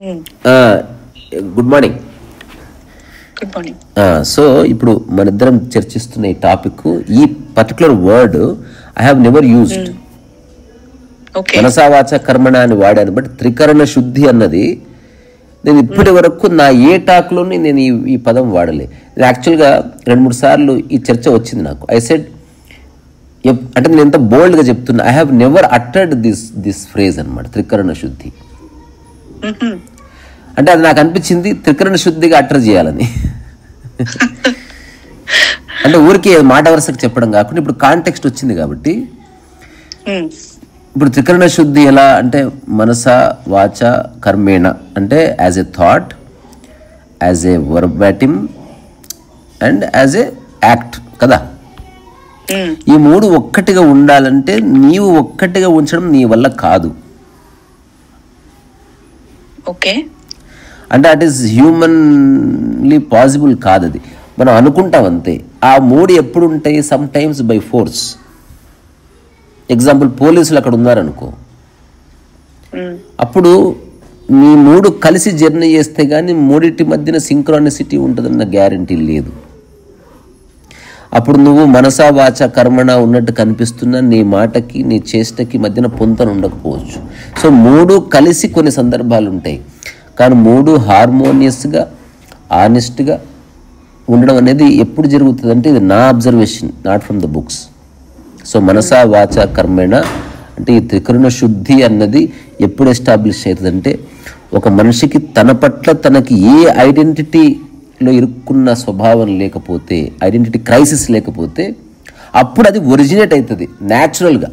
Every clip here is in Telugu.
Good morning. Good morning. So ఇప్పుడు మన ఇద్దరం చర్చిస్తున్న ఈ టాపిక్, ఈ particular word I have never used. మనసా వాచ కర్మణ అని వాడాను, బట్ త్రికరణ శుద్ధి అన్నది నేను ఇప్పటి వరకు నా ఏ టాక్లోని నేను ఈ పదం వాడలే. యాక్చువల్గా 2-3 సార్లు ఈ చర్చ వచ్చింది నాకు. ఐ సెడ్, అంటే నేను ఎంత బోల్డ్గా చెప్తున్నా, I have never uttered this phrase అనమాట, త్రికరణ శుద్ధి. అంటే అది నాకు అనిపించింది త్రికరణ శుద్ధిగా అటర్ చేయాలని. అంటే ఊరికి మాట వరుసకు చెప్పడం కాకుండా ఇప్పుడు కాంటెక్స్ట్ వచ్చింది కాబట్టి, ఇప్పుడు త్రికరణ శుద్ధి ఎలా అంటే మనస వాచ కర్మేణ అంటే as a thought, as a వర్బాటిమ్ and as a act కదా. ఈ మూడు ఒక్కటిగా ఉండాలంటే నీవు ఒక్కటిగా ఉంచడం నీ వల్ల కాదు. ఓకే, అంటే అట్ ఈస్ హ్యూమన్లీ పాసిబుల్ కాదు. అది మనం అనుకుంటాం అంతే. ఆ మూడు ఎప్పుడు ఉంటాయి? Some times by force. Example, పోలీసులు అక్కడ ఉన్నారనుకో, అప్పుడు నీ మూడు కలిసి జర్నీ చేస్తే కానీ మూడింటి మధ్యన సింక్రానిసిటీ ఉంటుందన్న గ్యారంటీ లేదు. అప్పుడు నువ్వు మనసా వాచ కర్మణ ఉన్నట్టు కనిపిస్తున్నా నీ మాటకి నీ చేష్టకి మధ్యన పొంతన ఉండకపోవచ్చు. సో మూడు కలిసి కొన్ని సందర్భాలు ఉంటాయి, కానీ మూడు హార్మోనియస్గా ఆనెస్ట్గా ఉండడం అనేది ఎప్పుడు జరుగుతుంది అంటే, ఇది నా observation, not from the books. So మనసా వాచ కర్మేణ అంటే ఈ త్రికరణ శుద్ధి అన్నది ఎప్పుడు ఎస్టాబ్లిష్ అవుతుందంటే, ఒక మనిషికి తన పట్ల తనకి ఏ ఐడెంటిటీలో ఇరుక్కున్న స్వభావం లేకపోతే, ఐడెంటిటీ క్రైసిస్ లేకపోతే, అప్పుడు అది ఒరిజినేట్ అవుతుంది న్యాచురల్గా.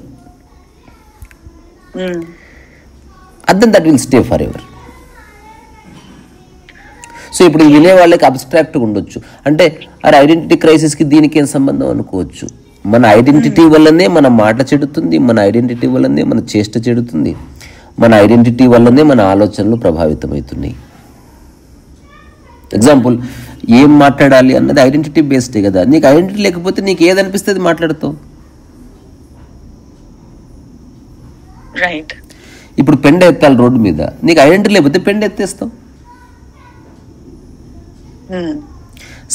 అదెన్ that will stay forever. So ఇప్పుడు వినే వాళ్ళకి అబ్స్ట్రాక్ట్గా ఉండొచ్చు, అంటే అరే ఐడెంటిటీ క్రైసిస్కి దీనికి ఏం సంబంధం అనుకోవచ్చు. మన ఐడెంటిటీ వల్లనే మన మాట చెడుతుంది, మన ఐడెంటిటీ వల్లనే మన చేష్ట చెడుతుంది, మన ఐడెంటిటీ వల్లనే మన ఆలోచనలు ప్రభావితమవుతున్నాయి. ఎగ్జాంపుల్, ఏం మాట్లాడాలి అన్నది ఐడెంటిటీ బేస్డే కదా. నీకు ఐడెంటిటీ లేకపోతే నీకు ఏదనిపిస్తే అది మాట్లాడతావు. రైట్. ఇప్పుడు పెండ ఎత్తాలి రోడ్డు మీద, నీకు ఐడెంటిటీ లేకపోతే పెండ ఎత్తేస్తావు.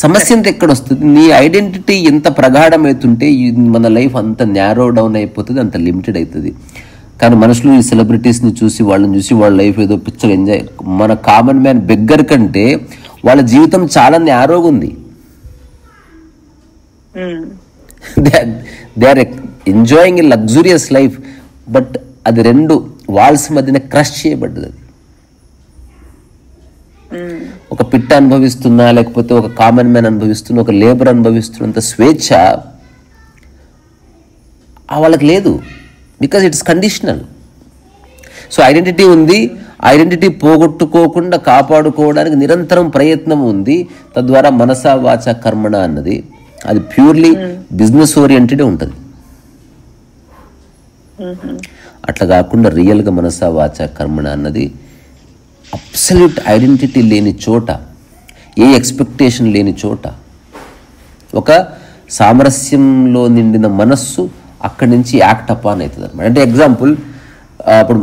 సమస్య ఎంత ఎక్కడ వస్తుంది? నీ ఐడెంటిటీ ఎంత ప్రగాఢమవుతుంటే మన లైఫ్ అంత న్యారో డౌన్ అయిపోతుంది, అంత లిమిటెడ్ అవుతుంది. కానీ మనుషులు ఈ సెలబ్రిటీస్ని చూసి, వాళ్ళని చూసి వాళ్ళ లైఫ్ ఏదో పిచ్చగా ఎంజాయ్, మన కామన్ మ్యాన్ బెగ్గర్ కంటే వాళ్ళ జీవితం చాలా న్యారోగా ఉంది. They are enjoying a luxurious life, but అది రెండు వాల్స్ మధ్యన క్రష్ చేయబడ్డది. అది ఒక పిట్ట అనుభవిస్తున్నా, లేకపోతే ఒక కామన్ మ్యాన్ అనుభవిస్తున్నా, ఒక లేబర్ అనుభవిస్తున్నంత స్వేచ్ఛ వాళ్ళకి లేదు, because it's conditional. So identity ఉంది, ఐడెంటిటీ పోగొట్టుకోకుండా కాపాడుకోవడానికి నిరంతరం ప్రయత్నం ఉంది. తద్వారా మనసా వాచ కర్మణ అన్నది అది ప్యూర్లీ బిజినెస్ ఓరియంటెడే ఉంటుంది. అట్లా కాకుండా రియల్గా మనసా వాచ కర్మణ అన్నది అబ్సల్యూట్ ఐడెంటిటీ లేని చోట, ఏ ఎక్స్పెక్టేషన్ లేని చోట, ఒక సామరస్యంలో నిండిన మనస్సు అక్కడి నుంచి యాక్ట్ అపాన్ అవుతుంది అనమాట. అంటే ఎగ్జాంపుల్, ఇప్పుడు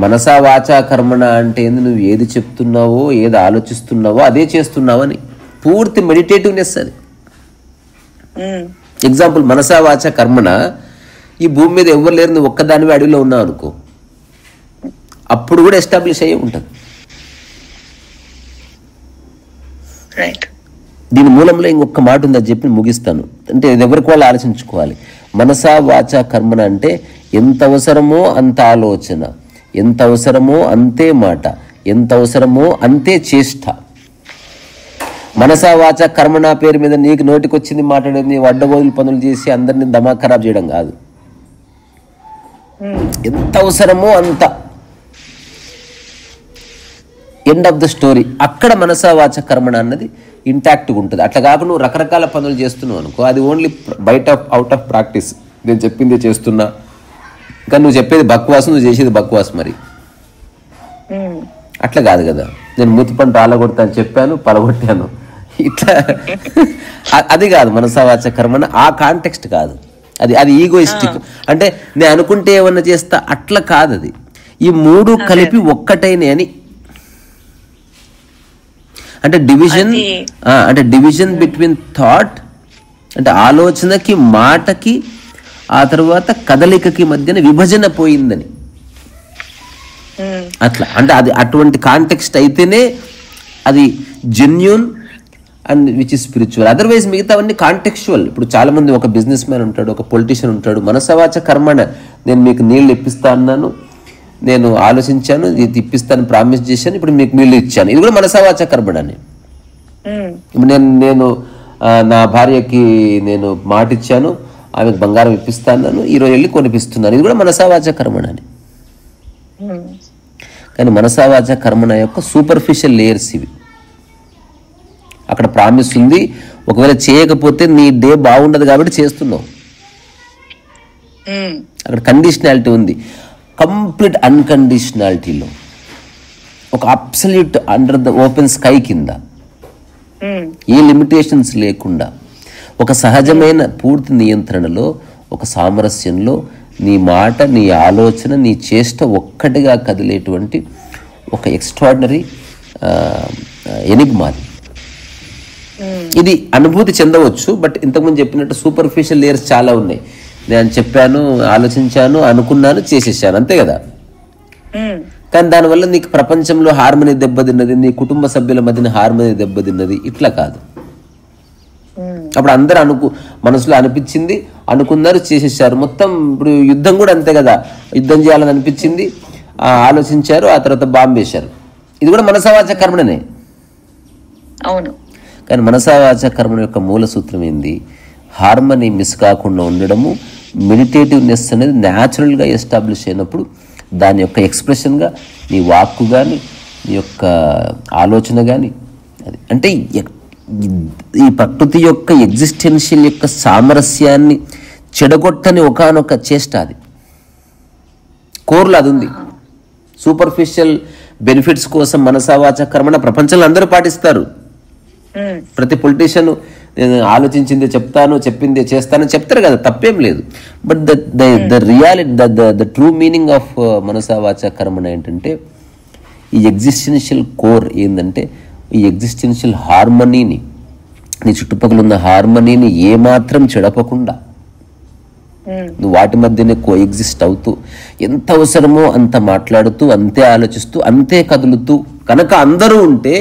మనసా వాచా కర్మణ అంటే ఏంది? నువ్వు ఏది చెప్తున్నావో, ఏది ఆలోచిస్తున్నావో అదే చేస్తున్నావు అని, పూర్తి మెడిటేటివ్నెస్ అది. ఎగ్జాంపుల్, మనసా వాచా కర్మణ, ఈ భూమి మీద ఎవరు లేరు, నువ్వు ఒక్కదానివే అడవిలో ఉన్నావు అనుకో, అప్పుడు కూడా ఎస్టాబ్లిష్ అయ్యే ఉంటుంది. దీని మూలంలో ఇంకొక మాట ఉంది, అది చెప్పి ముగిస్తాను. అంటే ఇది ఎవరికి వాళ్ళు ఆలోచించుకోవాలి. మనసా వాచా కర్మణ అంటే ఎంత అవసరమో అంత ఆలోచన, ఎంత అవసరమో అంతే మాట, ఎంత అవసరమో అంతే చేష్ట. మనసా వాచా కర్మణ పేరు మీద నీకు నోటికొచ్చింది మాట్లాడేది, అడ్డగోలు పనులు చేసి అందరినీ దమా ఖరాబ్ చేయడం కాదు. ఎంత అవసరమో అంత, ఎండ్ ఆఫ్ ద స్టోరీ. అక్కడ మనసా వాచ కర్మణ అన్నది ఇంటాక్ట్గా ఉంటుంది. అట్లా కాకుండా నువ్వు రకరకాల పనులు చేస్తున్నావు అనుకో, అది ఓన్లీ బయట అవుట్ ఆఫ్ ప్రాక్టీస్, నేను చెప్పిందే చేస్తున్నా, కానీ నువ్వు చెప్పేది బక్వాస్, నువ్వు చేసేది బక్వాస్. మరి అట్లా కాదు కదా. నేను మూతి పంట ఆలగొడతా అని చెప్పాను, పలగొట్టాను, ఇట్లా అది కాదు మనసా వాచ కర్మణ. ఆ కాంటెక్స్ట్ కాదు అది, అది ఈగోయిస్టిక్. అంటే నేను అనుకుంటే ఏమన్నా చేస్తా, అట్లా కాదు. అది ఈ మూడు కలిపి ఒక్కటైన అని అంటే డివిజన్ బిట్వీన్ థాట్, అంటే ఆలోచనకి మాటకి ఆ తర్వాత కదలికకి మధ్యన విభజన పోయిందని. అట్లా అంటే అది అటువంటి కాంటెక్స్ట్ అయితేనే అది genuine and which is spiritual. Otherwise మిగతావన్నీ కాంటెక్చువల్. ఇప్పుడు చాలా మంది, ఒక బిజినెస్ మ్యాన్ ఉంటాడు, ఒక పొలిటీషియన్ ఉంటాడు, మనసవాచ కర్మణ, నేను మీకు నీళ్ళు ఇప్పిస్తా అన్నాను, నేను ఆలోచించాను, ఇది ఇప్పిస్తాను ప్రామిస్ చేశాను, ఇప్పుడు మీకు నీళ్ళు ఇచ్చాను, ఇది కూడా మనసవాచ కర్మణని. ఇప్పుడు నేను నా భార్యకి నేను మాట ఇచ్చాను, ఆమెకు బంగారం ఇప్పిస్తాను, ఈరోజు వెళ్ళి కొనిపిస్తున్నాను, ఇది కూడా మనసావాచ కర్మణని. కానీ మనసావాచ కర్మణ యొక్క సూపర్ఫిషియల్ లేయర్స్ ఇవి. అక్కడ ప్రామిస్ ఉంది, ఒకవేళ చేయకపోతే నీ డే బాగుండదు కాబట్టి చేస్తున్నావు. అక్కడ కండిషనాలిటీ ఉంది. కంప్లీట్ అన్కండిషనాలిటీలో ఒక absolute under the open sky కింద ఏ లిమిటేషన్స్ లేకుండా ఒక సహజమైన పూర్తి నియంత్రణలో, ఒక సామరస్యంలో నీ మాట, నీ ఆలోచన, నీ చేష్ట ఒక్కటిగా కదిలేటువంటి ఒక ఎక్స్ట్రాడినరీ ఎనిగ్మాది. ఇది అనుభూతి చెందవచ్చు. బట్ ఇంతకుముందు చెప్పినట్టు సూపర్ఫిషియల్ లేయర్స్ చాలా ఉన్నాయి. నేను చెప్పాను, ఆలోచించాను, అనుకున్నాను, చేసేసాను, అంతే కదా. కానీ దానివల్ల నీకు ప్రపంచంలో హార్మనీ దెబ్బతిన్నది, నీ కుటుంబ సభ్యుల మధ్యన హార్మనీ దెబ్బతిన్నది, ఇట్లా కాదు. అప్పుడు అందరూ మనసులో అనిపించింది, అనుకున్నారు, చేసేసారు. మొత్తం ఇప్పుడు యుద్ధం కూడా అంతే కదా. యుద్ధం చేయాలని అనిపించింది, ఆలోచించారు, ఆ తర్వాత బాంబు వేశారు. ఇది కూడా మనసావాచ కర్మనే. అవును. కానీ మనసావాచ కర్మ యొక్క మూల సూత్రం ఏంది? హార్మనీ మిస్ కాకుండా ఉండడము. మెడిటేటివ్నెస్ అనేది న్యాచురల్గా ఎస్టాబ్లిష్ అయినప్పుడు దాని యొక్క ఎక్స్ప్రెషన్గా నీ వాక్కు కానీ, నీ యొక్క ఆలోచన కానీ, అది అంటే ఈ ప్రకృతి యొక్క ఎగ్జిస్టెన్షియల్ యొక్క సామరస్యాన్ని చెడగొట్టని ఒకానొక చేష్ట అది. కోర్లు అది ఉంది. సూపర్ఫిషియల్ బెనిఫిట్స్ కోసం మనసావాచ కర్మణ ప్రపంచంలో అందరూ పాటిస్తారు. ప్రతి పొలిటీషియన్ నేను ఆలోచించిందే చెప్తాను, చెప్పిందే చేస్తానని చెప్తారు కదా, తప్పేం లేదు. But the reality, the true meaning of మనసావాచ కర్మణ ఏంటంటే, ఈ ఎగ్జిస్టెన్షియల్ కోర్ ఏంటంటే, ఈ ఎగ్జిస్టెన్షియల్ హార్మనీని, నీ చుట్టుపక్కల ఉన్న హార్మనీని ఏమాత్రం చెడపకుండా నువ్వు వాటి మధ్యనే కో ఎగ్జిస్ట్ అవుతూ, ఎంత అవసరమో అంత మాట్లాడుతూ, అంతే ఆలోచిస్తూ, అంతే కదులుతూ కనుక అందరూ ఉంటే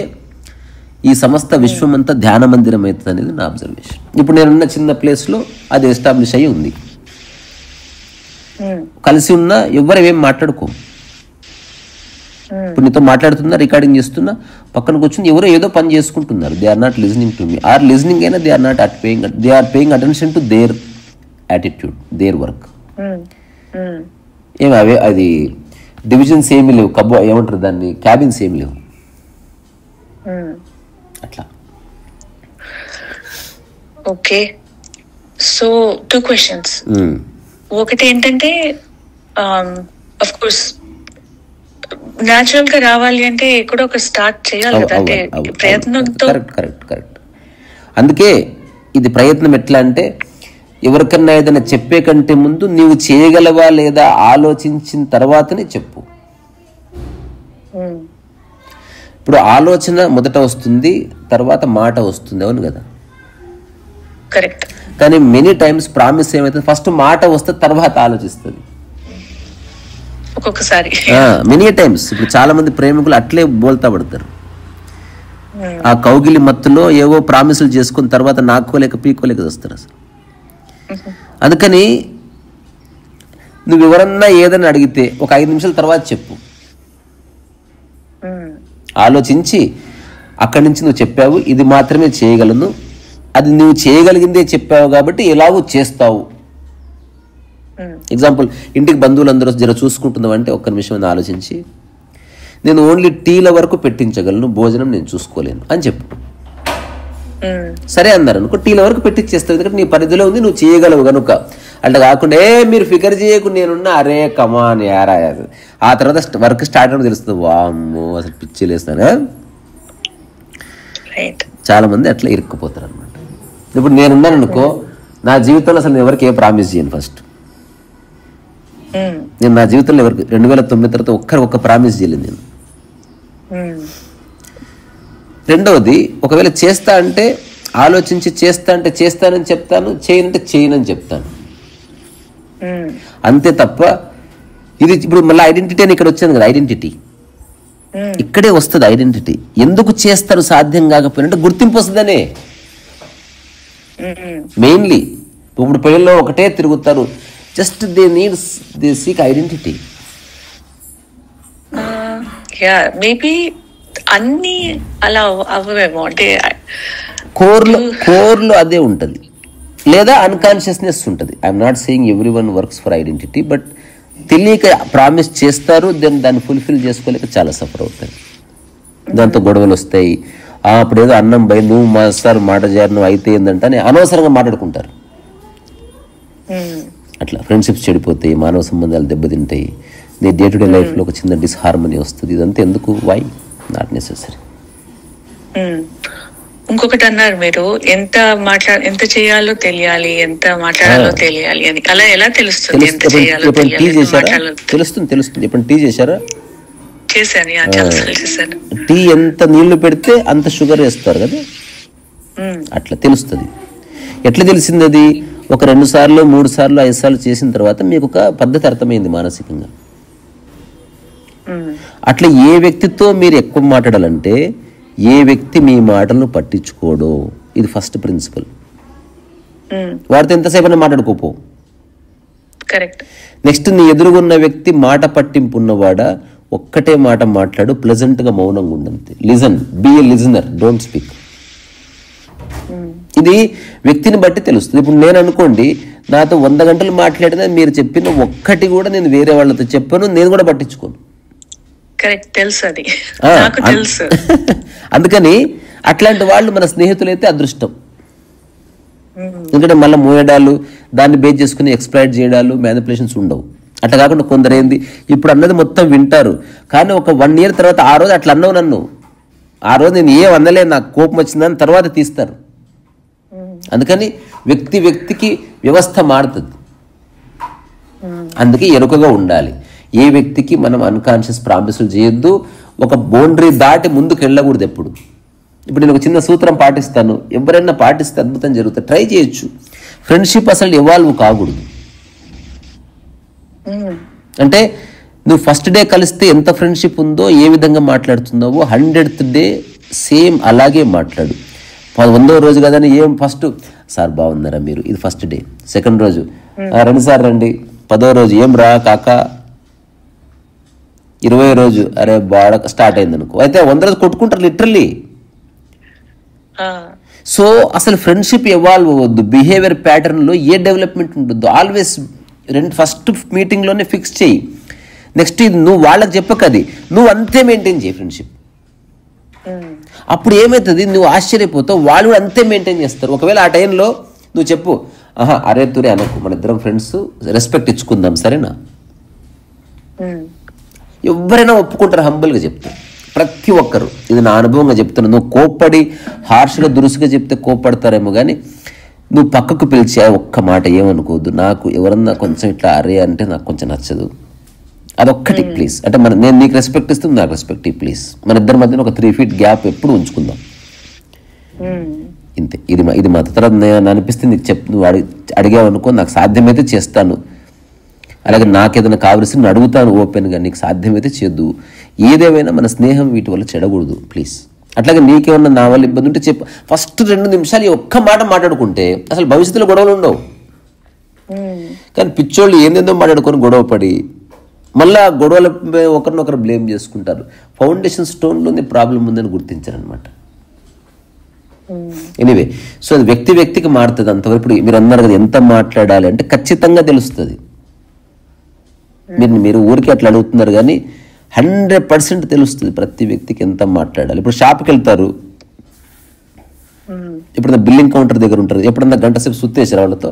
ఈ సమస్త విశ్వం అంతా ధ్యాన మందిరం అవుతుంది అనేది నా అబ్జర్వేషన్. ఇప్పుడు నేనున్న చిన్న ప్లేస్లో అది ఎస్టాబ్లిష్ అయ్యి ఉంది. కలిసి ఉన్నా ఎవ్వరు ఏం మాట్లాడుకో. ఇప్పుడు నీతో మాట్లాడుతున్నా, రికార్డింగ్ చేస్తున్నా, పక్కన కూర్చుని ఎవరో ఏదో పని చేసుకుంటున్నారు. They are not listening to me. Are listening అయినా they are not they are paying attention to their attitude, their work. ఏమి అవే అది డివిజన్స్ ఏమీ లేవు, ఏమంటారు దాన్ని, క్యాబిన్స్ ఏమి లేవు. అట్లా. Okay, so 2 questions. ఒకటి ఏంటంటే, అఫ్ కోర్స్ న్యాచురల్ గా రావాలి అంటే ఎక్కడో ఒక స్టార్ట్ చేయాలి కదా, అంటే ప్రయత్నంతో. కరెక్ట్. అందుకే ఇది ప్రయత్నం ఎట్లా అంటే, ఎవరికన్నా ఏదైనా చెప్పే కంటే ముందు నీవు చేయగలవా లేదా ఆలోచించిన తర్వాతనే చెప్పు. ఇప్పుడు ఆలోచన మొదట వస్తుంది, తర్వాత మాట వస్తుంది, అవును కదా. కరెక్ట్. కానీ మెనీ టైమ్స్ ప్రామిస్ ఏమైతే ఫస్ట్ మాట వస్తే తర్వాత ఆలోచిస్తుంది. ఒక్కొక్కసారి మెనీ టైమ్స్. ఇప్పుడు చాలా మంది ప్రేమికులు అట్లే బోల్తా పడతారు. ఆ కౌగిలి మత్తులో ఏవో ప్రామిసులు చేసుకున్న తర్వాత నాకోలేక పీకోలేక వస్తారు అసలు. అందుకని నువ్వు ఎవరన్నా ఏదైనా అడిగితే ఒక 5 నిమిషాల తర్వాత చెప్పు. ఆలోచించి అక్కడి నుంచి నువ్వు చెప్పావు, ఇది మాత్రమే చేయగలను, అది నువ్వు చేయగలిగిందే చెప్పావు కాబట్టి ఎలాగో చేస్తావు. ఎగ్జాంపుల్, ఇంటికి బంధువులు అందరూ జర చూసుకుంటున్నావు అంటే ఒక్క నిమిషం అని ఆలోచించి, నేను ఓన్లీ టీల వరకు పెట్టించగలను, భోజనం నేను చూసుకోలేను అని చెప్పు. సరే అన్నారు అనుకో, టీల వరకు పెట్టించేస్తావు, ఎందుకంటే నీ పరిధిలో ఉంది, నువ్వు చేయగలవు కనుక. అట్లా కాకుండా మీరు ఫికర్ చేయకు, నేనున్నా, అరే కమాన్ యారా. ఆ తర్వాత వర్క్ స్టార్ట్ అని తెలుస్తుంది, వామ్మో అసలు పిచ్చిలేస్తాను. చాలా మంది అట్లా ఇరుక్కుపోతారు అనమాట. ఇప్పుడు నేనున్నాను అనుకో, నా జీవితంలో అసలు ఎవరికి ఏ ప్రామిస్ చేయను. ఫస్ట్ నేను నా జీవితంలో ఎవరికి 2009 తర్వాత ఒక్క ప్రామిస్ చేయలేదు నేను. రెండవది, ఒకవేళ చేస్తా అంటే ఆలోచించి చేస్తా అంటే చేస్తానని చెప్తాను, చేయనంటే చేయనని చెప్తాను. అంతే తప్ప ఇది ఇప్పుడు మళ్ళీ ఐడెంటిటీ అని ఇక్కడ వచ్చింది కదా, ఐడెంటిటీ ఇక్కడే వస్తుంది. ఐడెంటిటీ ఎందుకు చేస్తారు సాధ్యం కాకపోయినంటే గుర్తింపు వస్తుందనే మెయిన్లీ. ఇప్పుడు పిల్లల్లో ఒకటే తిరుగుతారు, just they seek identity. Maybe అన్ని అలా అవ్వేమో, అంటే కోర్లో అదే ఉంటుంది, లేదా అన్కాన్షియస్నెస్ ఉంటుంది. I'm not saying every one works for identity, but తెలియక ప్రామిస్ చేస్తారు, దాన్ని ఫుల్ఫిల్ చేసుకోలేక చాలా సఫర్ అవుతారు. దాంతో గొడవలు వస్తాయి. అప్పుడు ఏదో అన్నం పోయి నువ్వు మాస్టర్ మాట జారు నువ్వు అయితే ఏందంటే అని అనవసరంగా మాట్లాడుకుంటారు. అట్లా ఫ్రెండ్షిప్స్ చెడిపోతాయి, మానవ సంబంధాలు దెబ్బతింటాయి, నీ డే టు డే లైఫ్లో ఒక చిన్న డిస్హార్మనీ వస్తుంది. ఇదంతా ఎందుకు? Why not necessary. ఇంకొకటి అన్నారు మీరు, ఎంత చేయాలో తెలియాలి, ఎంత మాట్లాడాలో తెలియాలి అని. అలా ఎలా తెలుస్తుంది ఎంత చేయాలో తెలియాలి? తెలుస్తుంది. ఎప్పుడు టీ చేశారా? చేశాను, చాలా చేశాను. టీ ఎంత నీళ్లు పెడితే అంత షుగర్ వేస్తారు కదా, అట్లా తెలుస్తుంది. ఎట్లా తెలిసింది అది? ఒక 2 సార్లు 3 సార్లు 5 సార్లు చేసిన తర్వాత మీకు ఒక పద్ధతి అర్థమైంది మానసికంగా. అట్లా ఏ వ్యక్తితో మీరు ఎక్కువ మాట్లాడాలంటే ఏ వ్యక్తి మీ మాటలను పట్టించుకోడో, ఇది ఫస్ట్ ప్రిన్సిపల్. వాడితో ఎంతసేపు మాట్లాడుకోపో. కరెక్ట్. నెక్స్ట్, నీ ఎదురుగున్న వ్యక్తి మాట పట్టింపు ఉన్నవాడా, ఒక్కటే మాట మాట్లాడు, ప్లెజెంట్గా మౌనంగా ఉండంతే. Listen, be a listener, don't speak. ఇది వ్యక్తిని బట్టి తెలుస్తుంది. ఇప్పుడు నేను అనుకోండి, నాతో 100 గంటలు మాట్లాడినా మీరు చెప్పిన ఒక్కటి కూడా నేను వేరే వాళ్ళతో చెప్పాను, నేను కూడా పట్టించుకోను. కరెక్ట్, తెలుసు అది, నాకు తెలుసు. అందుకని అట్లాంటి వాళ్ళు మన స్నేహితులైతే అదృష్టం. ఎందుకంటే మళ్ళీ మోయడాలు, దాన్ని బేస్ చేసుకుని ఎక్స్ప్లాయిట్ చేయడాలు, మ్యానిపులేషన్స్ ఉండవు. అట్లా కాకుండా కొందరు ఏంది, ఇప్పుడు అన్నది మొత్తం వింటారు, కానీ ఒక 1 year తర్వాత ఆ రోజు అట్లా అన్నావు నన్ను, ఆ రోజు నేను ఏం అనలే, నాకు కోపం వచ్చిందని తర్వాత తీస్తారు. అందుకని వ్యక్తికి వ్యవస్థ మారుతుంది. అందుకే ఎరుకగా ఉండాలి. ఏ వ్యక్తికి మనం అన్కాన్షియస్ ప్రామిసులు చేయొద్దు, ఒక బౌండరీ దాటి ముందుకు వెళ్ళకూడదు ఎప్పుడు. ఇప్పుడు నేను ఒక చిన్న సూత్రం పాటిస్తాను, ఎవరైనా పాటిస్తే అద్భుతం జరుగుతుంది. ట్రై చేయొచ్చు. ఫ్రెండ్షిప్ అసలు ఎవాల్వ్ కాకూడదు. అంటే నువ్వు ఫస్ట్ డే కలిస్తే ఎంత ఫ్రెండ్షిప్ ఉందో, ఏ విధంగా మాట్లాడుతున్నావో 100th డే సేమ్ అలాగే మాట్లాడు. 100వ రోజు కదని ఏం ఫస్ట్ సార్ బాగున్నారా మీరు, ఇది ఫస్ట్ డే. సెకండ్ రోజు 2 సార్లు రండి. 10వ రోజు ఏం రా కాకా. 20వ రోజు అరే బాగా స్టార్ట్ అయింది అనుకో, అయితే 100 రోజు కొట్టుకుంటారు లిటరల్లీ. సో అసలు ఫ్రెండ్షిప్ ఎవాల్వ్ అవ్వద్దు. బిహేవియర్ ప్యాటర్న్లో ఏ డెవలప్మెంట్ ఉండొద్దు. ఆల్వేస్ ఫస్ట్ మీటింగ్లోనే ఫిక్స్ చేయి. నెక్స్ట్ ఇది నువ్వు వాళ్ళకి చెప్పకది, నువ్వు అంతే మెయింటైన్ చేయి ఫ్రెండ్షిప్. అప్పుడు ఏమవుతుంది, నువ్వు ఆశ్చర్యపోతావు, వాళ్ళు కూడా అంతే మెయింటైన్ చేస్తారు. ఒకవేళ ఆ టైంలో నువ్వు చెప్పు, అరే తురే అనకు, మన ఇద్దరం ఫ్రెండ్స్, రెస్పెక్ట్ ఇచ్చుకుందాం, సరేనా? ఎవరైనా ఒప్పుకుంటారు, హంబుల్గా చెప్తారు ప్రతి ఒక్కరు. ఇది నా అనుభవంగా చెప్తున్నాను. నువ్వు కోప్పడి హార్ష్గా దురుసుగా చెప్తే కోప్పడతారేమో, కానీ నువ్వు పక్కకు పిలిచి ఒక్క మాట ఏమనుకోవద్దు, నాకు ఎవరన్నా కొంచెం ఇట్లా అరే అంటే నాకు కొంచెం నచ్చదు, అదొక్కటి ప్లీజ్. అంటే నేను నీకు రెస్పెక్ట్ ఇస్తుంది, నాకు రెస్పెక్ట్ ఇవ్వు ప్లీజ్. మన ఇద్దరి మధ్యన ఒక 3 feet గ్యాప్ ఎప్పుడు ఉంచుకుందాం. ఇంతే. ఇది మా తర్వాత నేను అనిపిస్తుంది నీకు నువ్వు అడిగావు అనుకో, నాకు సాధ్యమైతే చేస్తాను. అలాగే నాకేదైనా కావలసి నేను అడుగుతాను ఓపెన్గా, నీకు సాధ్యమైతే చేద్దు. ఏదేమైనా మన స్నేహం వీటి వల్ల చెడకూడదు ప్లీజ్. అట్లాగే నీకేమన్నా నా వల్ల ఇబ్బంది ఉంటే చెప్పు. ఫస్ట్ 2 నిమిషాలు ఈ ఒక్క మాట మాట్లాడుకుంటే అసలు భవిష్యత్తులో గొడవలు ఉండవు. కానీ పిచ్చోళ్ళు ఏందేందో మాట్లాడుకొని గొడవపడి మళ్ళీ గొడవల ఒకరినొకరు బ్లేమ్ చేసుకుంటారు. ఫౌండేషన్ స్టోన్లోనే ప్రాబ్లం ఉందని గుర్తించారనమాట. ఎనీవే, సో అది వ్యక్తికి మారుతుంది. అంతవరకు ఇప్పుడు మీరు అన్నారు కదా ఎంత మాట్లాడాలి అంటే ఖచ్చితంగా తెలుస్తుంది. మీరు ఊరికి అట్లా అడుగుతున్నారు, కానీ 100% తెలుస్తుంది ప్రతి వ్యక్తికి ఎంత మాట్లాడాలి. ఇప్పుడు షాప్కి వెళ్తారు, ఇప్పుడు బిల్లింగ్ కౌంటర్ దగ్గర ఉంటారు, ఎప్పుడన్నా గంట సేపు సుత్తేసారు వాళ్ళతో,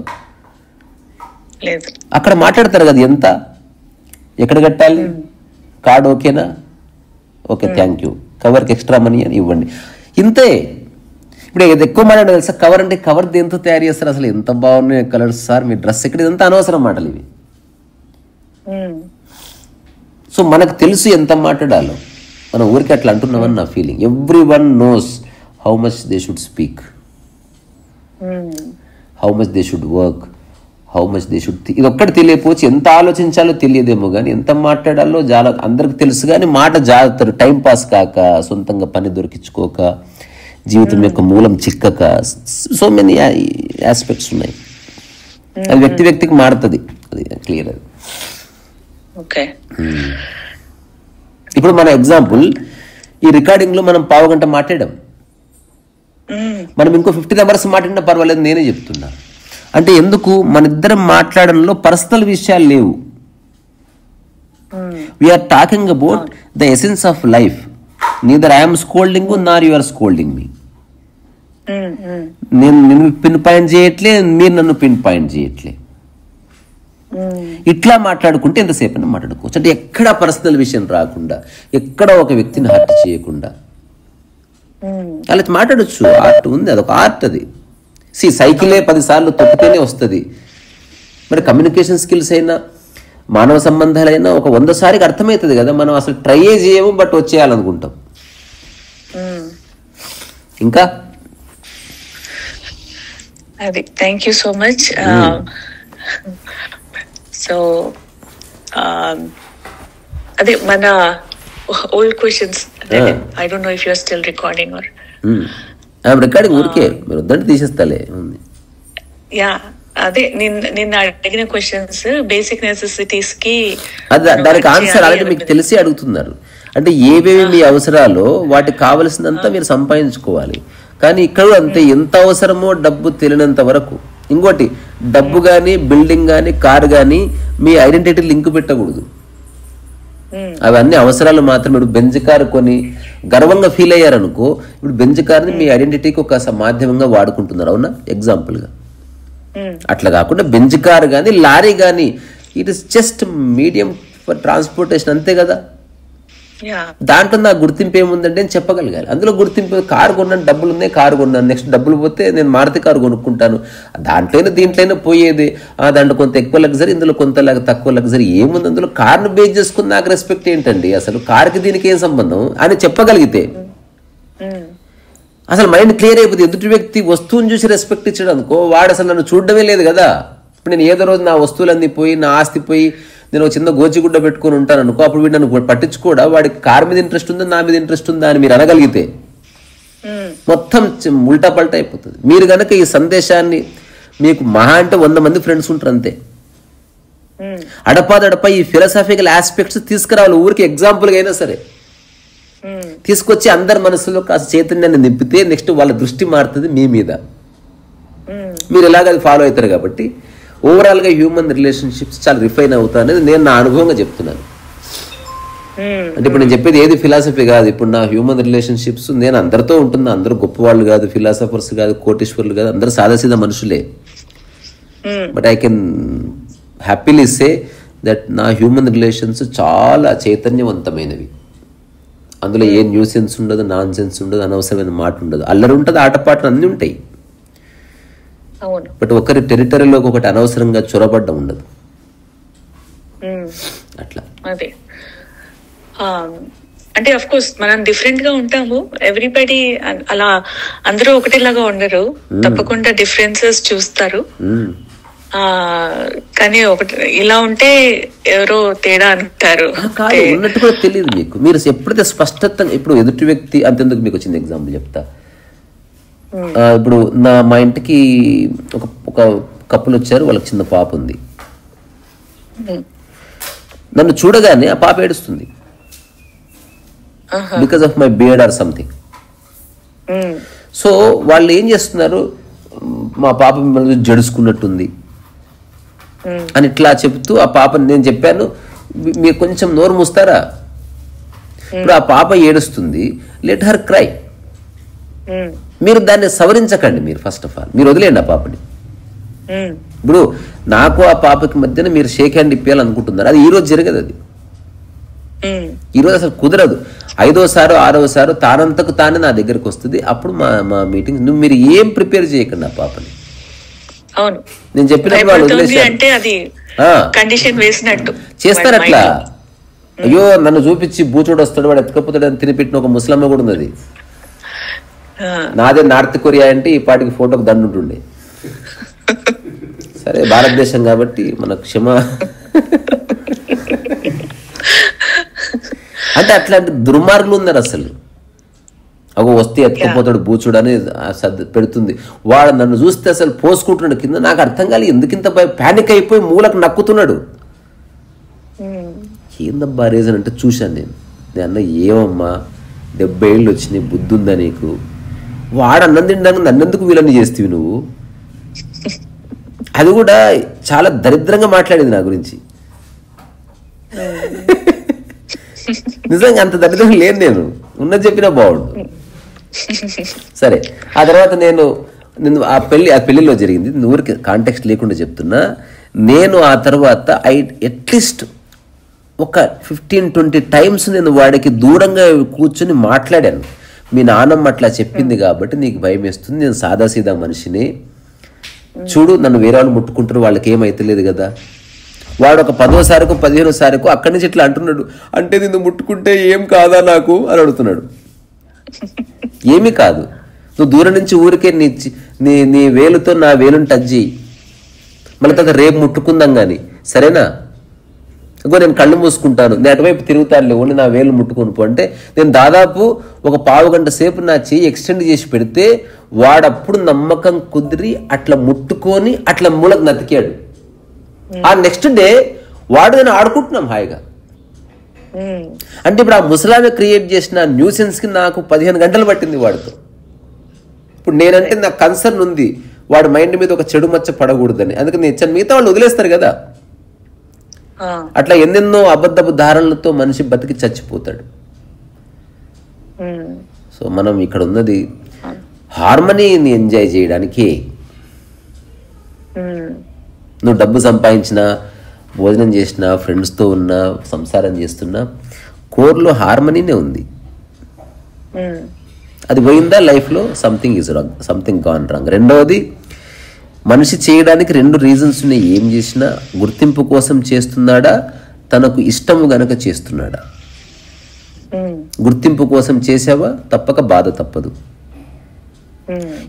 అక్కడ మాట్లాడతారు కదా ఎంత ఎక్కడ కట్టాలి, కార్డ్ ఓకేనా, ఓకే థ్యాంక్ యూ, కవర్కి ఎక్స్ట్రా మనీ అని ఇవ్వండి, ఇంతే. ఇప్పుడు ఇది ఎక్కువ మాట్లాడాలి తెలుసా, కవర్ అంటే కవర్ దేంతో తయారు చేస్తారు, అసలు ఎంత బాగున్నాయి కలర్స్ సార్, మీ డ్రెస్ ఎక్కడ, ఇదంతా అనవసరం మాటలు ఇవి. సో మనకు తెలుసు ఎంత మాట్లాడాలో, మనం ఊరికి అట్లా అంటున్నామని నా feeling. Every one knows how much they should speak, how much they should work, how much they should ఇది ఒక్కటి తెలియకపోవచ్చు. ఎంత ఆలోచించాలో తెలియదేమో కానీ ఎంత మాట్లాడాలో చాలా అందరికి తెలుసు. కానీ మాట జాగ్రత్త, టైం పాస్ కాక, సొంతంగా పని దొరికించుకోక, జీవితం యొక్క మూలం చిక్కక, సో మెనీ ఆస్పెక్ట్స్ ఉన్నాయి. అది వ్యక్తి వ్యక్తికి మారుతుంది, అది క్లియర్. అది ఓకే. ఇప్పుడు మన ఎగ్జాంపుల్ ఈ రికార్డింగ్ లో మనం పావు గంట మాట్లాడాం, మనం ఇంకో 50 నెంబర్స్ మాట్లాడినా పర్వాలేదు, నేనే చెప్తున్నా. అంటే ఎందుకు మన ఇద్దరం మాట్లాడడంలో పర్సనల్ విషయాలు లేవు. We are talking about the essence of life. Neither I'm scolding nor you are scolding me. నేను నిన్ను పిన్ పాయింట్ చేయట్లే, మీరు నన్ను పిన్ పాయింట్ చేయట్లే. ఇట్లా మాట్లాడుకుంటే ఎంతసేపు మాట్లాడుకోవచ్చు. అంటే ఎక్కడ పర్సనల్ విషయం రాకుండా, ఎక్కడ ఒక వ్యక్తిని హర్ట్ చేయకుండా అలా మాట్లాడచ్చు. ఆర్ట్ ఉంది, అదొక ఆర్ట్. అది సైకిలే 10 సార్లు తొక్కితేనే వస్తుంది. మరి కమ్యూనికేషన్ స్కిల్స్ అయినా, మానవ సంబంధాలైనా ఒక 100 సారికి అర్థమవుతుంది కదా. మనం అసలు ట్రై చేయము, బట్ వచ్చేయాలనుకుంటాం. ఇంకా అది thank you so much. So అదే మన old questions. I don't know if you are still recording or recording. ఊరికే మీరు వద్దంటే తీసేస్తాలే. యా, అదే నిన్న అడిగిన క్వశ్చన్స్ బేసిక్ నెసెసిటీస్ కి దానికి ఆన్సర్ ఆల్రెడీ మీకు తెలిసి అడుగుతున్నారు. అంటే ఏవేవి మీ అవసరాలో వాటికి కావలసినంత మీరు సంపాదించుకోవాలి. కానీ ఇక్కడ అంతే, ఎంత అవసరమో డబ్బు తెలియనంత వరకు. ఇంకోటి, డబ్బు కానీ, బిల్డింగ్ కానీ, కార్ కానీ మీ ఐడెంటిటీ లింక్ పెట్టకూడదు. అవన్నీ అవసరాలు మాత్రం. ఇప్పుడు బెంజ్ కార్ కొని గర్వంగా ఫీల్ అయ్యారనుకో, ఇప్పుడు బెంజ్ కార్ని మీ ఐడెంటిటీకి ఒక మాధ్యమంగా వాడుకుంటున్నారు, అవునా? ఎగ్జాంపుల్గా. అట్లా కాకుండా బెంజ్ కార్ కానీ, లారీ కానీ, it is just medium for transportation, అంతే కదా. దాంట్లో నా గుర్తింపు ఏముందంటే నేను చెప్పగలగాలి. అందులో గుర్తింపు, కారు కొన్నాను, డబ్బులు ఉన్నాయి, కారు కొన్నాను, నెక్స్ట్ డబ్బులు పోతే నేను మారుతి కారు కొనుక్కుంటాను. దాంట్లోనే దీంట్లోనే పోయేది. దాంట్లో కొంత ఎక్కువ లగ్జరీ, ఇందులో కొంత తక్కువ లగ్జరీ. ఏముంది అందులో? కార్ను బేస్ చేసుకుని నాకు రెస్పెక్ట్ ఏంటండి? అసలు కార్కి దీనికి ఏం సంబంధం అని చెప్పగలిగితే అసలు మైండ్ క్లియర్ అయిపోతుంది. ఎదుటి వ్యక్తి వస్తువుని చూసి రెస్పెక్ట్ ఇచ్చాడు అనుకో, వాడు అసలు నన్ను చూడడమే లేదు కదా. ఇప్పుడు నేను ఏదో రోజు నా వస్తువులన్నీ పోయి, నా ఆస్తి పోయి, నేను ఒక చిన్న గోచిగుడ్డ పెట్టుకుని ఉంటాను అనుకో, అప్పుడు వీడు నన్ను పట్టించుకోడా? వాడికి కార్ మీద ఇంట్రెస్ట్ ఉందా, నా మీద ఇంట్రెస్ట్ ఉందా అని మీరు అనగలిగితే మొత్తం ఉల్టా పల్టా అయిపోతుంది. మీరు కనుక ఈ సందేశాన్ని, మీకు మహా అంటే 100 మంది ఫ్రెండ్స్ ఉంటారు అంతే, అడపాదడపా ఈ ఫిలాసఫికల్ ఆస్పెక్ట్స్ తీసుకురావాలి. ఊరికి ఎగ్జాంపుల్గా అయినా సరే తీసుకొచ్చి అందరి మనసులో కాస్త చైతన్యాన్ని నింపితే నెక్స్ట్ వాళ్ళ దృష్టి మారుతుంది మీ మీద. మీరు ఎలాగ అది ఫాలో అవుతారు. కాబట్టి ఓవరాల్గా హ్యూమన్ రిలేషన్షిప్స్ చాలా రిఫైన్ అవుతా అనేది నేను నా అనుభవంగా చెప్తున్నాను. అంటే ఇప్పుడు నేను చెప్పేది ఏది ఫిలాసఫీ కాదు. ఇప్పుడు నా హ్యూమన్ రిలేషన్షిప్స్ నేను అందరితో ఉంటున్నా. అందరూ గొప్పవాళ్ళు కాదు, ఫిలాసఫర్స్ కాదు, కోటీశ్వర్లు కాదు, అందరూ సాదాసీదా మనుషులే. But I can happily say that నా హ్యూమన్ రిలేషన్స్ చాలా చైతన్యవంతమైనవి. అందులో ఏ న్యూసెన్స్ ఉండదు, నాన్ సెన్స్ ఉండదు, అనవసరమైన మాట ఉండదు, అల్లరి ఉంటుంది, ఆటపాటలు అన్నీ ఉంటాయి. బట్ ఒకరి టెరిటరీలోకి ఒకటి అనవసరంగా చొరబడ్డం ఉండదు. అట్లా అదే అంటే అఫ్ కోర్స్ మనం డిఫరెంట్ గా ఉంటాము. ఎవ్రీబడి అలా అందరూ ఒకటిలాగా ఉండరు, తప్పకుండా డిఫరెన్సెస్ చూస్తారు. కానీ ఒకటి ఇలా ఉంటే ఎవరో తేడా అంటారు. ఉన్నట్టు కూడా తెలియదు మీకు. మీరు ఎప్పుడైతే స్పష్టత, ఇప్పుడు ఎదుటి వ్యక్తి అంతెందుకు మీకు వచ్చింది ఎగ్జాంపుల్ చెప్తా. ఇప్పుడు మా ఇంటికి ఒక కప్పులు వచ్చారు, వాళ్ళకి చిన్న పాప ఉంది. నన్ను చూడగానే ఆ పాప ఏడుస్తుంది, because of my beard or something. So వాళ్ళు ఏం చేస్తున్నారు, మా పాప మిమ్మల్ని జడుచుకున్నట్టుంది అని ఇట్లా చెప్తూ ఆ పాప, నేను చెప్పాను మీరు కొంచెం నోరు మూస్తారా, ఇప్పుడు ఆ పాప ఏడుస్తుంది, లెట్ హర్ క్రై. మీరు దాన్ని సవరించకండి. మీరు ఫస్ట్ ఆఫ్ ఆల్ మీరు వదిలేయండి ఆ పాపని. ఇప్పుడు నాకు ఆ పాపకి మధ్యన మీరు షేక్ హ్యాండ్ ఇప్పించాలనుకుంటున్నారు, అది ఈరోజు జరగదు. అది ఈరోజు అసలు కుదరదు. 5వ సారో 6వ సారో తానంతకు తానే నా దగ్గరకు వస్తుంది. అప్పుడు మా మీటింగ్ మీరు ఏం ప్రిపేర్ చేయకండి ఆ పాపని. నేను చెప్పినప్పుడు వాళ్ళు చేస్తారు అట్లా. అయ్యో నన్ను చూపించి బూచోడు వస్తాడు, వాడు ఎత్తుకపోతాడు అని తినిపెట్టిన ఒక ముస్లమ్మ కూడా ఉన్నది. నాదే నార్త్ కొరియా అంటే ఈ పాటికి ఫోటోకి దండుంటుండే. సరే భారతదేశం కాబట్టి మన క్షమ. అంటే అట్లాంటి దుర్మార్గులు ఉన్నారు అసలు. అగో వస్తే ఎత్తుకుపోతాడు బూచుడు అని పెడుతుంది. వాడు నన్ను చూస్తే అసలు పోసుకుంటున్నాడు కింద. నాకు అర్థం కాలి ఎందుకు ఇంత ప్యానిక్ అయిపోయి మూలకు నక్కుతున్నాడు. ఏందబ్బా రీజన్ అంటే చూశాను నేను అన్న ఏమమ్మా 70 ఏళ్ళు వచ్చినాయి, బుద్ధి ఉందా నీకు? వాడు అన్నం తినడానికి నన్నెందుకు వీళ్ళని చేస్తేవి నువ్వు? అది కూడా చాలా దరిద్రంగా మాట్లాడింది నా గురించి. నిజంగా అంత దరిద్రంగా లేను నేను, ఉన్నది చెప్పినా బాగుండు. సరే ఆ తర్వాత నేను ఆ పెళ్లిలో జరిగింది ఊరికి కాంటెక్స్ట్ లేకుండా చెప్తున్నా. నేను ఆ తర్వాత అట్లీస్ట్ ఒక 15-20 టైమ్స్ నేను వాడికి దూరంగా కూర్చొని మాట్లాడాను. మీ నాన్నమ్మ అట్లా చెప్పింది కాబట్టి నీకు భయం వేస్తుంది, నేను సాదాసీదా మనిషిని, చూడు నన్ను వేరే వాళ్ళు ముట్టుకుంటారు, వాళ్ళకి ఏమైతలేదు కదా. వాడు ఒక 10వ సారికో 15వ సారికో అక్కడి నుంచి ఇట్లా అంటున్నాడు. అంటే నిన్ను ముట్టుకుంటే ఏం కాదా నాకు అని అడుగుతున్నాడు. ఏమీ కాదు, నువ్వు దూరం నుంచి ఊరికే నీ వేలుతో నా వేలుని టచ్ చేయి, మళ్ళీ తర్వాత రేపు ముట్టుకుందాం కానీ, సరేనా? ఇంకో నేను కళ్ళు మూసుకుంటాను, నేను అటువైపు తిరుగుతాను, ఓన్లీ నా వేలు ముట్టుకుని పో అంటే నేను దాదాపు ఒక 1/2 గంట సేపు నా చెయ్యి ఎక్స్టెండ్ చేసి పెడితే వాడప్పుడు నమ్మకం కుదిరి అట్లా ముట్టుకొని అట్లా మూలకు నతికాడు. ఆ నెక్స్ట్ డే వాడు నేను ఆడుకుంటున్నాం హాయిగా. అంటే ఇప్పుడు ఆ ముసలామె క్రియేట్ చేసిన న్యూసెన్స్ కి నాకు 15 గంటలు పట్టింది వాడితో. ఇప్పుడు నేనంటే నాకు కన్సర్న్ ఉంది వాడి మైండ్ మీద ఒక చెడు మచ్చ పడకూడదని, అందుకని నేను మిగతా వాళ్ళు వదిలేస్తారు కదా. అట్లా ఎన్నెన్నో అబద్ధపు ధారణలతో మనిషి బతికి చచ్చిపోతాడు. సో మనం ఇక్కడ ఉన్నది హార్మనీని ఎంజాయ్ చేయడానికి. నువ్వు డబ్బు సంపాదించినా, భోజనం చేసినా, ఫ్రెండ్స్తో ఉన్నా, సంసారం చేస్తున్నా, కోర్లో హార్మనీనే ఉంది. అది పోయిందా లైఫ్లో something is wrong, something gone wrong. రెండవది, మనిషి చేయడానికి 2 రీజన్స్ ఉన్నాయి. ఏం చేసినా గుర్తింపు కోసం చేస్తున్నాడా, తనకు ఇష్టము గనక చేస్తున్నాడా. గుర్తింపు కోసం చేసావా తప్పక బాధ తప్పదు.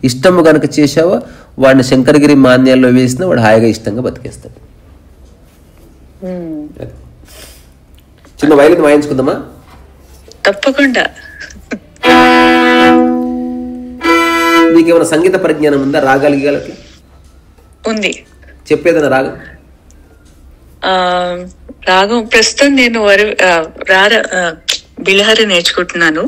ఇష్టము గనక చేసావా వాడిని శంకరగిరి మాన్యాల్లో వేసినా వాడు హాయిగా ఇష్టంగా బతికేస్తాడు. చిన్న వైలిన్ వాయించుకుందామా? తప్పకుండా. నీకేమైనా సంగీత పరిజ్ఞానం ఉందా? రాగాలు గీయాలట్లా ఉంది. చెప్పేదన్నా రాగం? రాగం ప్రస్తుతం నేను బిలహరి నేర్చుకుంటున్నాను.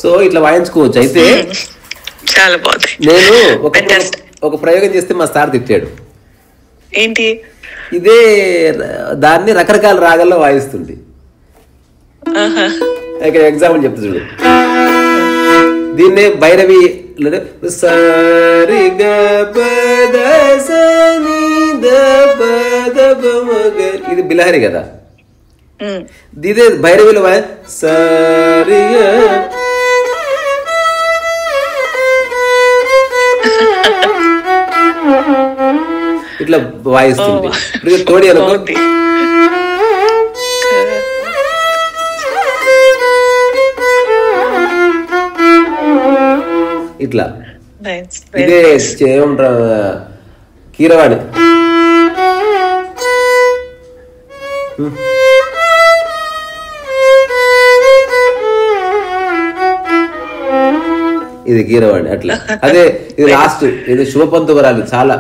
సో ఇట్లా వాయించుకోవచ్చు. అయితే చాలా బాగుంది. నేను ఒక ప్రయోగం చేస్తే మా సార్ తిట్టాడు. ఏంటి? ఇదే దాన్ని రకరకాల రాగాల్లో వాయిస్తుంది. ఇక్కడ ఎగ్జాంపుల్ చెప్తా చూడు. దీన్నే భైరవి ఇది బిలహరి కదా. ఇదే భైరవిలో సరిగా ఇట్లా వాయిస్తుంది. తోడి అనుకో ఇట్లా. ఇదే ఏమంటారు కీరవాణి. ఇది కీరవాణి అట్లా. అదే ఇది లాస్ట్, ఇది శుభపంతు వరాలి చాలా.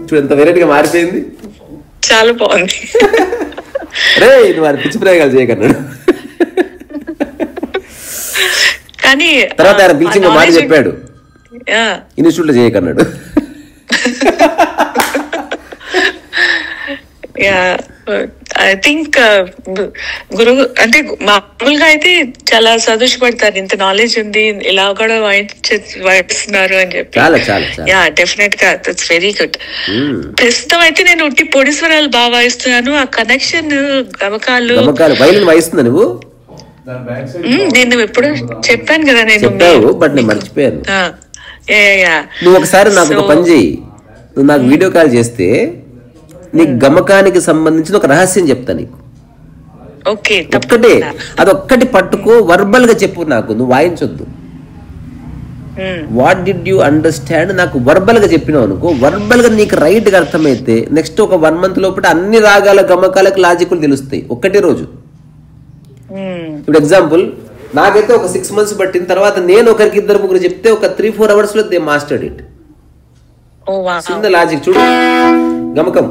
చూడు ఎంత వెరైటీగా మారిపోయింది. చాలా బాగుంది. రే ఇది వారి పిచ్చి ప్రయోగాలు చేయకన్నాడు. కానీ తర్వాత ఆయన పిలిచి మాట చెప్పాడు, ఇన్స్టిట్యూట్ లో చేయకన్నాడు. ఐ థింక్ గురువు అంటే మామూలుగా అయితే చాలా సంతోషపడతారు, ఇంత నాలెడ్జ్ ఉంది, ఇలా కూడా వాయిస్తున్నారు అని చెప్పి. యా డెఫినెట్ గా దట్స్ వెరీ గుడ్. ప్రస్తుతం అయితే నేను ఉట్టి పొడిస్వరాలు బాగా వాయిస్తున్నాను. ఆ కనెక్షన్ గమకాలు వాయిస్తున్నా నువ్వు. నేను ఎప్పుడు చెప్పాను కదా, నేను మర్చిపోయాను. నువ్వు ఒకసారి నాకు ఒక పని చెయ్యి, నువ్వు నాకు వీడియో కాల్ చేస్తే నీకు గమకానికి సంబంధించిన ఒక రహస్యం చెప్తా నీకు. ఒక్కటే అదొక్కటి పట్టుకో, వర్బల్ గా చెప్పు నాకు, నువ్వు వాయించొద్దు. వాట్ డిడ్ యూ అండర్స్టాండ్ నాకు వర్బల్ గా చెప్పినావు అనుకో, వర్బల్ గా నీకు రైట్ గా అర్థమైతే నెక్స్ట్ ఒక 1 month లోపల అన్ని రాగాల గమకాలకు లాజిక్లు తెలుస్తాయి ఒక్కటే రోజు. ఇప్పుడు ఎగ్జాంపుల్ నాకైతే ఒక 6 months పట్టిన తర్వాత నేను ఒకరికి 2-3 చెప్తే ఒక 3-4 hours లో దే మాస్టర్డ్ ఇట్. సింద లాజిక్ చూడు. గమకం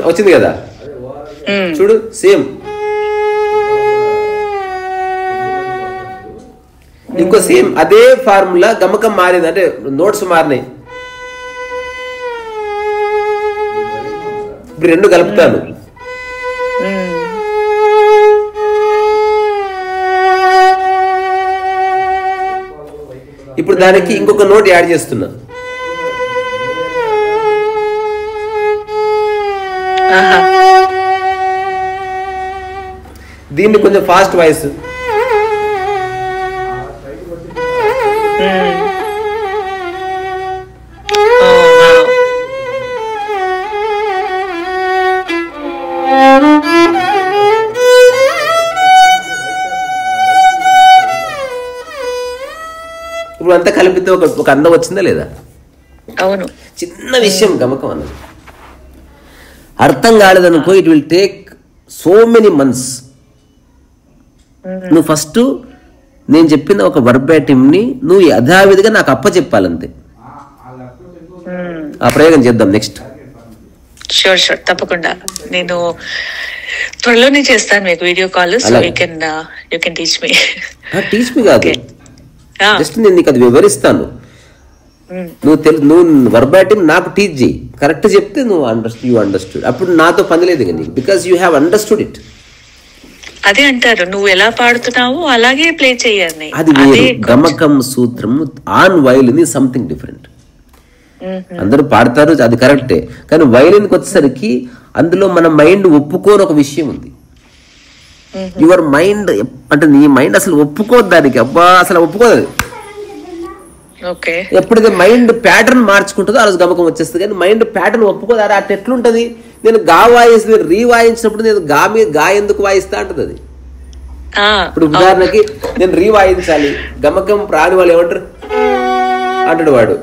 వచ్చింది కదా, చూడు సేమ్. ఇంకో సేమ్ అదే ఫార్ములా గమకం మారింది, అంటే నోట్స్ మారినాయి. ఇప్పుడు 2 కలుపుతాను. ఇప్పుడు దానికి ఇంకొక నోట్ యాడ్ చేస్తున్నా. దీన్ని కొంచెం ఫాస్ట్ వాయిస్. ఇప్పుడు అంతా కలిపితే ఒక అందం వచ్చిందా లేదా? అవును. చిన్న విషయం గమకం అన్నది అర్థం కాలేదనుకో, it will take so many months. నువ్వు ఫస్ట్ నేను చెప్పిన ఒక వర్బాటిమ్ని నువ్వు యథావిధిగా నాకు అప్పచెప్పాలంతే. ఆ ప్రయోగం చేద్దాం నెక్స్ట్. షూర్ షూర్, తప్పకుండా. నేను త్వరలోనే చేస్తాను మీకు video call, so you can teach me. Teach me కాదు, జస్ట్ నేను నీకు అది వివరిస్తాను. నువ్వు వర్బాటిమ్ నాకు టీచ్ చేయి, కరెక్ట్ చెప్తే నువ్వు యూ అండర్స్టూడ్. అప్పుడు నాతో పని లేదు కానీ, because you have understood it. అదే అంటారు, నువ్వు ఎలా పాడుతున్నావు అలాగే ప్లే చేయాలి. అది గమకం సూత్రం. On violin something different. అందరూ పాడతారు, అది కరెక్టే, కానీ వైలిన్కి వచ్చేసరికి అందులో మన మైండ్ ఒప్పుకోని ఒక విషయం ఉంది. యువర్ మైండ్ అంటే నీ మైండ్ అసలు ఒప్పుకోదు దానికి, అబ్బా అసలు ఒప్పుకోదు. ఎప్పుడైతే మైండ్ ప్యాటర్న్ మార్చుకుంటుందో ఆ రోజు గమకం వచ్చేస్తుంది, కానీ మైండ్ ప్యాటర్న్ ఒప్పుకోదు. అరే అట్లా ఎట్లుంటది, నేను గా వాయిస్తే రీవాయించినప్పుడు నేను గా ఎందుకు వాయిస్తా అంటది అది. ఇప్పుడు ఉదాహరణకి నేను రీవాయించాలి, గమకం ప్రాణి వాళ్ళు ఏమంటారు అంటాడు వాడు,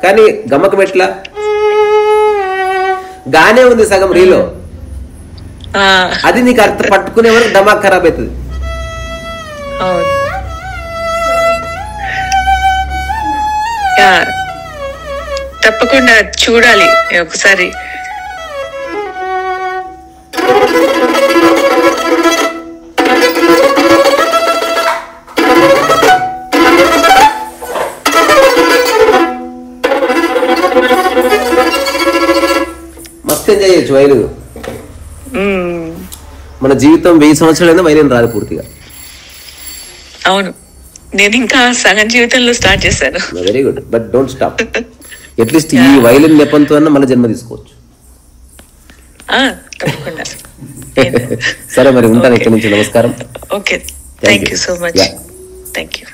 కానీ గమకం ఎట్లా గానే ఉంది సగం రీలో, అది నీకు అర్థం పట్టుకునే వరకు దమాక్ ఖరాబ్ అవుతుంది. తప్పకుండా చూడాలి ఒకసారి. మస్తు ఎంజాయ్ చేయొచ్చు వైలిన్. మన జీవితం 1000 సంవత్సరాలైనా వైలిన్ రాదు పూర్తిగా. అవును, నేను ఇంకా సగం జీవితంలో స్టార్ట్ చేశాను. Very good, but don't stop. At least ఈ వైలిన్ నెపంతో అన్న మళ్ళీ జన్మ తీసుకోవచ్చు. తప్పకుండా. సరే మరి ఉంటాను ఇక్కడి నుంచి. నమస్కారం. Okay, thank you so much. Thank you.